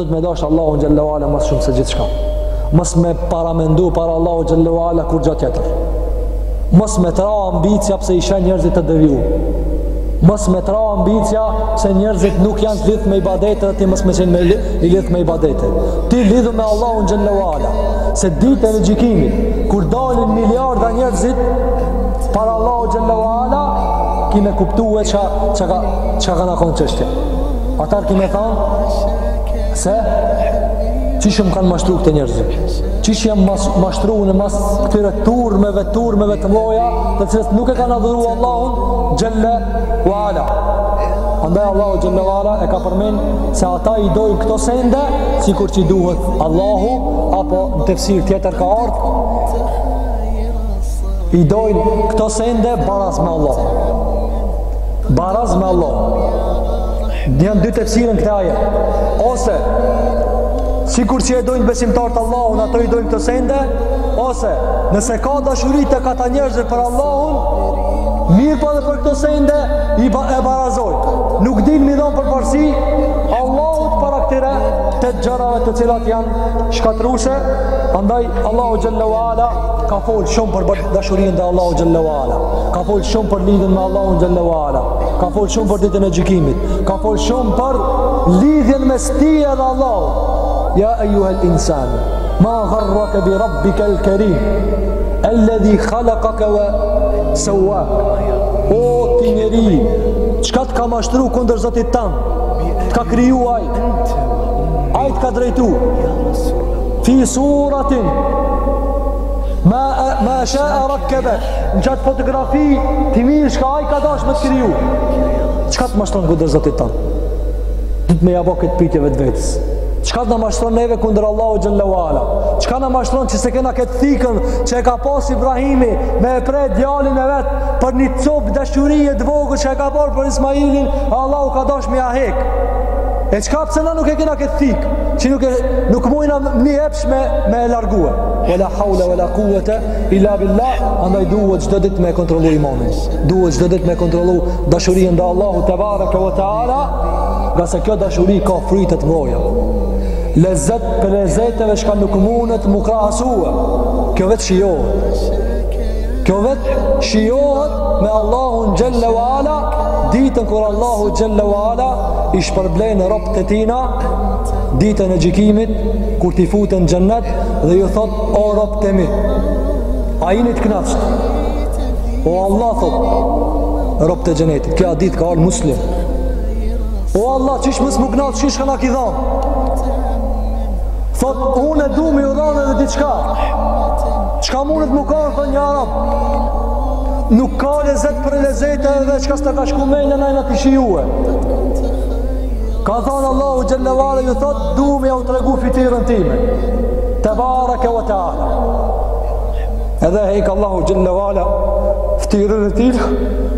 Dhëtë me dash Allahu Gjallahu Ala mas shumë se gjithë shka. Mos me paramendu para Allahu Gjallahu Ala kur gjatë tjetër. Mos me tra ambicja pse isha njerëzit të deviju. Mos me tra ambicja pse njerëzit nuk janë të lidhë me ibadete dhe ti mos me qenë i lidhë me ibadete. Ti lidhë me Allahu Gjallahu Ala. Se ditën e gjikimit, kur dalin miliarda njerëzit para Allahu Gjallahu Ala, kime kuptu e qa ka në konë qështje. Atar kime thanë se qish më kanë mashtru këtë njerëzit, qish jam mashtru në mas këtyre turmeve të mloja të cilës nuk e kanë adhuru Allahun Gjelle wa Ala. Andaj Allahu Gjelle wa Ala e ka përmen se ata i dojnë këto sende si kur që i duhet Allahu, apo në tefsir tjetër ka ardhë i dojnë këto sende baraz me Allah, baraz me Allah. Janë dy tefsirën këtë aje, ose sikur që e dojnë besimtartë Allahun, ato i dojnë këtë sende, ose nëse ka dashurit të kata njerëzve për Allahun, mirë pa dhe për këtë sende e barazojnë. Nuk din mi dhonë për parësi Allahut para këtire të gjërave të cilat janë shkatruse. Andaj Allahu Gjallahu Ala ka folë shumë për dashurin dhe Allahu Gjallahu Ala, ka folë shumë për lidhën me Allahu Gjallahu Ala, ka folë shumë për ditën e gjykimit, ka folë shumë për lidhjen mes tij dhe Allahut. Ja ejuhel insan, ma gharraka bi rabbika al-karim, alladhi khalaqaka wa sawwak. O ti njeri, çka të ka mashtru kundër Zotit tan? Të ka kriju ai të ka drejtu. Fi suratin ma sha'a rakkabak. Në qatë fotografi ti mirë shka ai ka dash me të kriju. Çka të mashtron kundër Zotit tan? Dit me jabo këtë pyetje vetë vetës. Çka na mashtron neve kundër Allahu Gjallahu Ala? Çka na mashtron që se kena këtë thikën që e ka pas Ibrahimi me e pre djalin e vet për një copë dashurie të vogël që e ka parë për Ismailin, Allahu ka dash me ahek. E çka pse na nuk e kena këtë thikë, që nuk mujna një epsh me e largue. Wala hawla wala quwwata illa billah. Andaj duhet çdo ditë me kontrollu imanin, duhet çdo ditë me kontrollu dashurinë ndaj Allahut te baraka wa taala, nga se kjo dashuri ka fryte të mëdha. Lezet për lezeteve shka nuk mundet mu krahasue. Kjo vetë shijohet. Kjo vetë shijohet me Allahun Gjelle wa Ala, ditën kur Allahu Gjelle wa Ala i shpërblejnë robët e tina, ditën e gjikimit, kur t'i futën në gjennet dhe ju thot, o robët e mi, a jini të knaqët? O Allah thot, robët e gjennetit, kja ditë ka arë muslim. O Allah, qish mësë më knaqët, qish ka na ki dhanë? Thot, unë e du me ju dhanë edhe diçka. Qka mundet më ka, thë një Arab? Nuk ka lezet për lezete edhe qka s'ta ka shku mejnë najna t'i shijue. Ka thonë Allahu Gjallahu Ala, ju thot, du me ja u tregu fitirën time. Te baraka wa ta'ala. Edhe hejka Allahu Gjallahu Ala fitirën e time.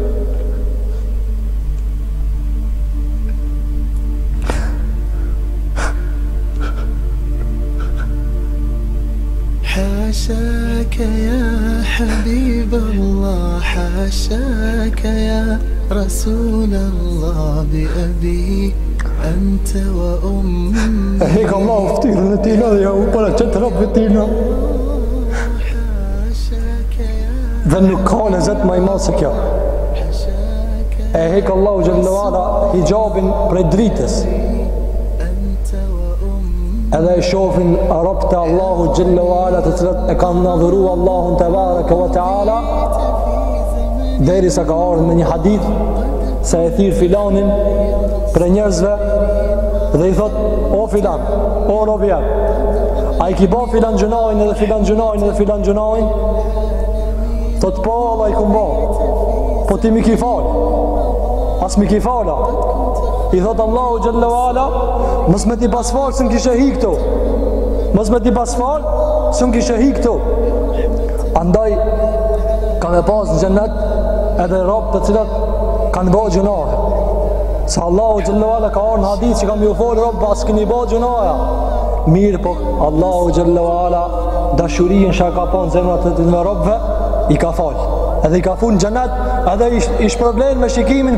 حاشاك يا حبيب الله، حاشاك يا رسول الله، بأبي أنت وأمي. هيك الله افتير نتينا يا ولا تترب تينا. Dhe nuk ka lezet ma i masë kjo. E hek Allahu Gjallahu Ala hijabin prej dritës. Edhe e shofin Arab të Allahu Gjallahu Ala të cilët e kanë nadhuru Allahun të baraka wa ta'ala, deri sa ka ardhur me një hadith se e thirë filanin për njerëzve dhe i thot, o filan, o robja, a i ki ba filan gjunajnë edhe filan gjunajnë edhe filan gjunajnë? Thot, po Allah i kumba, po ti mi ki falë, as mi ki fala. I thot Allahu Gjallahu Ala, mës me ti pasfal së në kishe hi këto, mës me ti pasfal së në kishe hi këto. Andaj ka me pas në gjennet edhe rabë të cilat kanë ba gjunahe, se Allahu Gjallahu Ala ka arë në hadith që kam ju folë rabë pas këni ba gjunahe. Mirë po Allahu Gjallahu Ala dashurien shka ka pa në zemrat të të në rabëve i ka falë, edhe i ka funë në gjennet, edhe i shpërblen me shikimin